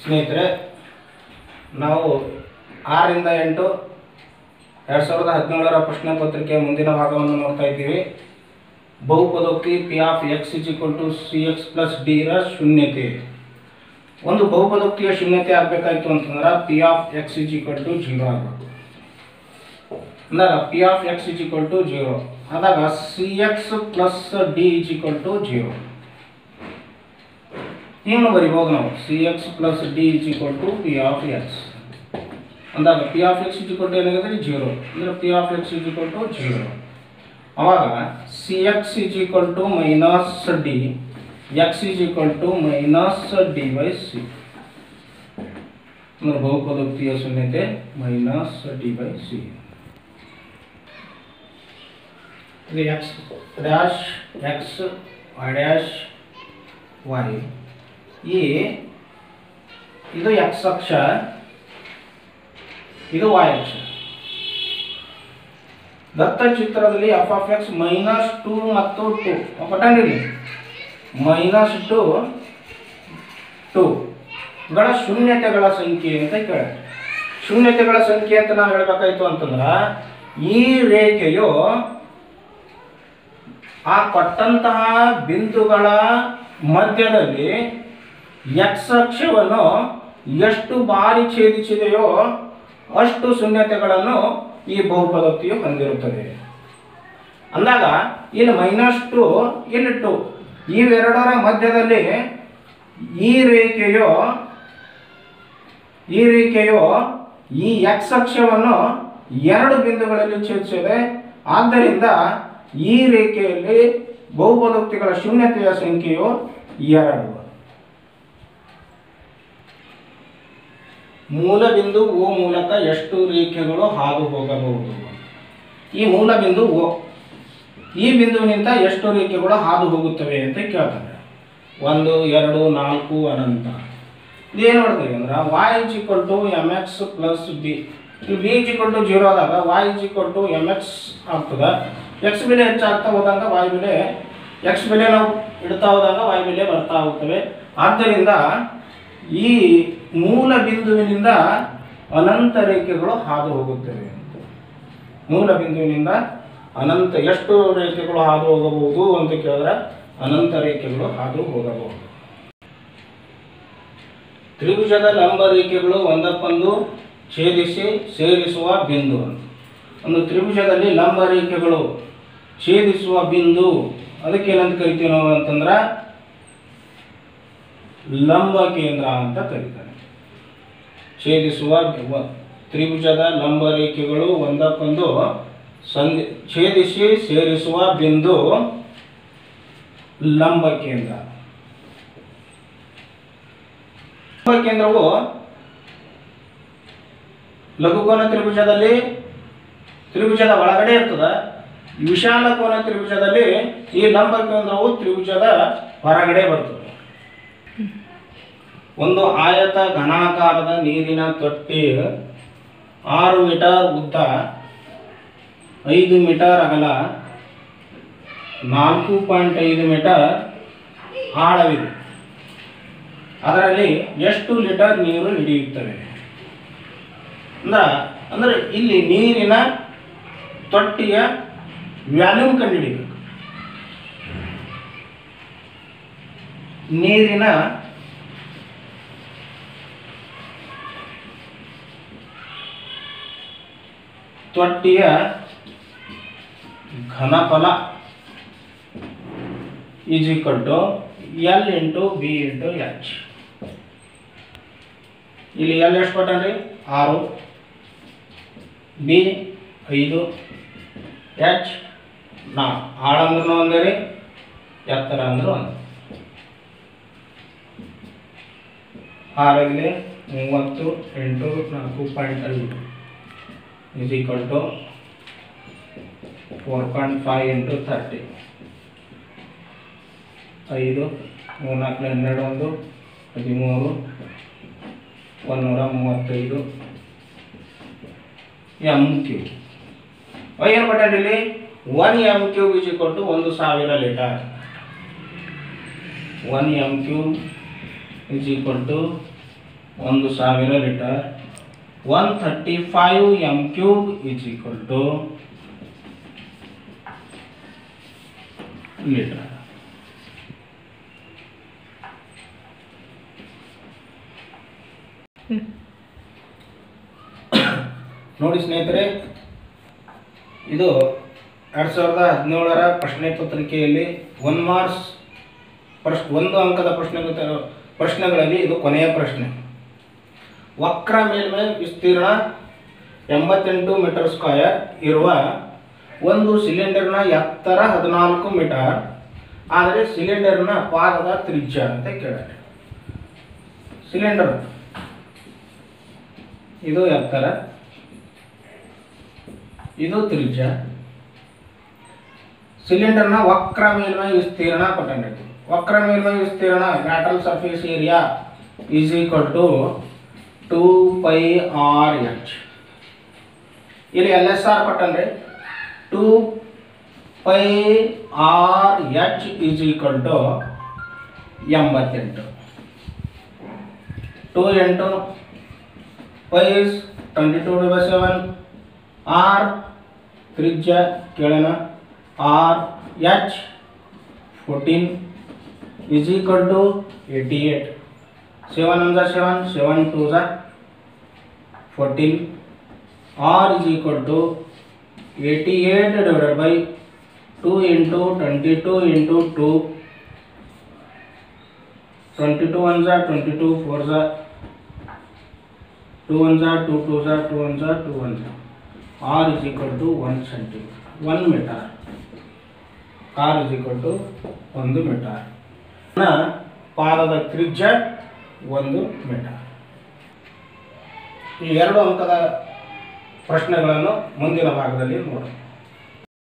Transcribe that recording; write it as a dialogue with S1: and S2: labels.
S1: ಸ್ನೇಹಿತರೆ, ನಾವು 6 ರಿಂದ 8 2017ರ ಪ್ರಶ್ನೆ ಪತ್ರಿಕೆಯ ಮುಂದಿನ ಭಾಗವನ್ನು ನೋಡ್ತಾ ಇದ್ದೀವಿ. ಬಹುಪದೋಕ್ತಿ p of X is equal to c x plus d ರ ಶೂನ್ಯತೆ. ಒಂದು ಬಹುಪದೋಕ್ತಿಯ ಶೂನ್ಯತೆ ಆಗಬೇಕಾಯ್ತು ಅಂತಂದ್ರೆ p of X is equal to 0 ಆಗಬೇಕು. ಅಂದಾಗ p of X is equal to 0 ಆದಾಗ c x plus d is equal to 0. ಹಿಂಗೆ ಬರಿಬೋದು ನಾವು, c x plus d is equal to p of x ಅಂದಾಗ p of X is equal to ಏನಾಗಿದೆ 0 ಅಂದರೆ P of X is equal to 0. ಅವಾಗ C X is equal to minus D, X is equal to minus D by C. ಅಂದರೆ ಬಹುಪದೋಕ್ತಿಯ ಶೂನ್ಯತೆ minus D by C. ಇದು X dash X Y dash Y. ಇದು X ಅಕ್ಷ, ಇದು Y ಅಕ್ಷ. ದತ್ತ ಚಿತ್ರದಲ್ಲಿ ಎಫ್ ಆಫ್ ಎಕ್ಸ್ -2 ಮತ್ತು 2 ಪಟಾಣಿರಿ -2 ಗಳ ಶೂನ್ಯತೆಗಳ ಸಂಖ್ಯೆ ಅಂತ ಕೇಳ. ಶೂನ್ಯತೆಗಳ ಸಂಖ್ಯೆ ಅಂತ ನಾವು ಹೇಳಬೇಕಾಯ್ತು ಅಂತಂದ್ರೆ ಈ ರೇಖೆಯು ಆ ಕೊಟ್ಟಂತಹ ಬಿಂದುಗಳ ಮಧ್ಯದಲ್ಲಿ ಎಕ್ಸ್ ಅಕ್ಷವನ್ನು ಎಷ್ಟು ಬಾರಿ ಛೇದಿಸಿದೆಯೋ ಅಷ್ಟು ಶೂನ್ಯತೆಗಳನ್ನು ಈ ಬಹುಪದೋಕ್ತಿಯು ಹೊಂದಿರುತ್ತದೆ. ಅಂದಾಗ ಇಲ್ಲಿ -2 ಇಲ್ಲಿ 2 ಇವೆರಡರ ಮಧ್ಯದಲ್ಲಿ ಈ ರೇಖೆಯು ಈ ಎಕ್ಸ್ ಅಕ್ಷವನ್ನು 2 ಬಿಂದುಗಳಲ್ಲಿ ಛೇದಿಸಿದೆ. ಆದ್ದರಿಂದ ಈ ರೇಖೆಯಲ್ಲಿ ಬಹುಪದೋಕ್ತಿಗಳ ಶೂನ್ಯತೆಯ ಸಂಖ್ಯೆಯು 2. ಮೂಲ ಬಿಂದು ಓ ಮೂಲಕ ಎಷ್ಟು ರೇಖೆಗಳು ಹಾದು ಹೋಗಬಹುದು? ಈ ಮೂಲ ಬಿಂದು ಓ, ಈ ಬಿಂದುವಿನಿಂದ ಎಷ್ಟು ರೇಖೆಗಳು ಹಾದು ಹೋಗುತ್ತವೆ ಅಂತ ಕೇಳ್ತಾರೆ. 1 2 4 ಅನಂತ. ಇದೇನು ನೋಡ್ತೀವಿ ಅಂದ್ರೆ y is equal to M X plus B. B is equal to 0 ಆದಾಗ y is equal to M X ಆಗ್ತದೆ. ಎಕ್ಸ್ ಬೆಲೆ ಹೆಚ್ಚಾಗ್ತಾ ಹೋದಾಗ y ಬೆಲೆ, ಎಕ್ಸ್ ಬೆಲೆ ನಾವು ಇಡ್ತಾ ಹೋದಾಗ y ಬೆಲೆ ಬರ್ತಾ ಹೋಗ್ತವೆ. ಆದ್ದರಿಂದ ಈ ಮೂಲ ಬಿಂದುವಿನಿಂದ ಅನಂತ ರೇಖೆಗಳು ಹಾದು ಹೋಗುತ್ತವೆ. ಮೂಲ ಬಿಂದುವಿನಿಂದ ಅನಂತ ಎಷ್ಟು ರೇಖೆಗಳು ಹಾದು ಹೋಗಬಹುದು ಅಂತ ಕೇಳಿದ್ರೆ ಅನಂತ ರೇಖೆಗಳು ಹಾದು ಹೋಗಬಹುದು. ತ್ರಿಭುಜದ ಲಂಬ ರೇಖೆಗಳು ಒಂದಕ್ಕೊಂದು ಛೇದಿಸಿ ಸೇರಿಸುವ ಬಿಂದು. ಒಂದು ತ್ರಿಭುಜದಲ್ಲಿ ಲಂಬ ರೇಖೆಗಳು ಛೇದಿಸುವ ಬಿಂದು ಅದಕ್ಕೇನಂತ ಕರಿತೀವಿ ನಾವು ಅಂತಂದ್ರೆ ಲಂಬ ಕೇಂದ್ರ ಅಂತ ಕರೀತಾರೆ. ಛೇದಿಸುವ ತ್ರಿಭುಜದ ಲಂಬ ರೇಖೆಗಳು ಒಂದಕ್ಕೊಂದು ಛೇದಿಸಿ ಸೇರಿಸುವ ಬಿಂದು ಲಂಬ ಕೇಂದ್ರ. ಲಂಬ ಕೇಂದ್ರವು ಲಘುಕೋನ ತ್ರಿಭುಜದಲ್ಲಿ ತ್ರಿಭುಜದ ಒಳಗಡೆ ಇರ್ತದೆ. ವಿಶಾಲ ಕೋನ ತ್ರಿಭುಜದಲ್ಲಿ ಈ ಲಂಬ ಕೇಂದ್ರವು ತ್ರಿಭುಜದ ಹೊರಗಡೆ ಬರ್ತದೆ. ಒಂದು ಆಯತ ಘನಾಕಾರದ ನೀರಿನ ತೊಟ್ಟಿ 6 ಮೀಟರ್ ಉದ್ದ, 5 ಮೀಟರ್ ಅಗಲ, 4.5 ಮೀಟರ್ ಆಳವಿದೆ. ಅದರಲ್ಲಿ ಎಷ್ಟು ಲೀಟರ್ ನೀರು ಹಿಡಿಯುತ್ತವೆ? ಅಂದ್ರೆ ಇಲ್ಲಿ ನೀರಿನ ತೊಟ್ಟಿಯ ವ್ಯಾಲ್ಯೂಮ್ ಕಂಡುಹಿಡಿಯಬೇಕು. ನೀರಿನ ತೊಟ್ಟಿಯ ಘನಫಲ is equal to l into b into h. ಇಲ್ಲಿ ಎಲ್ ಎಷ್ಟು ಕೊಟ್ಟನ್ರಿ 6, ಬಿ 5, ಎಚ್ 4. ಆಳ ಅಂದ್ರೂ ಒಂದೇ ರೀ, ಎತ್ತರ ಅಂದ್ರೂ ಒಂದು. 6 30 into 4.5 is equal to 4.5 into 30. 5 3 4 12 13 135 m3. ಏನು ಕೊಟ್ಟಿಲ್ಲ 1 m3 is equal to 1000 litre. 1 m³ is equal to 1000 litre. 135 m³ is equal to litre. ನೋಡಿ ಸ್ನೇಹಿತರೆ, ಇದು 2017ರ ಪ್ರಶ್ನೆ ಪತ್ರಿಕೆಯಲ್ಲಿ 1 ಮಾರ್ಕ್ಸ್ ಒಂದು ಅಂಕದ ಪ್ರಶ್ನೆಗಳಲ್ಲಿ ಇದು ಕೊನೆಯ ಪ್ರಶ್ನೆ. ವಕ್ರ ಮೇಲ್ಮೈ ವಿಸ್ತೀರ್ಣ 88 ಮೀಟರ್ ಸ್ಕ್ವೇರ್ ಇರುವ ಒಂದು ಸಿಲಿಂಡರ್ನ ಎತ್ತರ 14 ಮೀಟರ್, ಆದರೆ ಸಿಲಿಂಡರ್ನ ಪಾದದ ತ್ರಿಜ್ಯ ಅಂತ ಕೇಳಿದೆ. ಸಿಲಿಂಡರ್ ಇದು ಎತ್ತರ, ಇದು ತ್ರಿಜ್ಯ. ಸಿಲಿಂಡರ್ನ ವಕ್ರ ಮೇಲ್ಮೈ ವಿಸ್ತೀರ್ಣ ಕೊಟ್ಟಂಗೈತಿ. ವಕ್ರ ಮೇಲ್ಮೈ ವಿಸ್ತೀರ್ಣ lateral surface area is equal to 2πRh. ಇಲ್ಲಿ LSR ಕೊಟ್ಟಂದ್ರೆ 2πRh is equal to 88. 2 into pi is 22/7. R ತ್ರಿಜ್ಯ ಕೇಳೋಣ. RH 14 is equal to 88. 7 1 7, 7 2 14. R is equal to 88 divided by 2 into 22 into 2. 22 1 22, 4 2 1 2 2 2 1 2 1. R is equal to 1 centimeter, 1 meter. R is equal to 1 meter. ಪಾದದ ತ್ರಿಜ್ಯ 1 metre. ಈ 2 ಅಂಕದ ಪ್ರಶ್ನೆಗಳನ್ನು ಮುಂದಿನ ಭಾಗದಲ್ಲಿ ನೋಡೋಣ.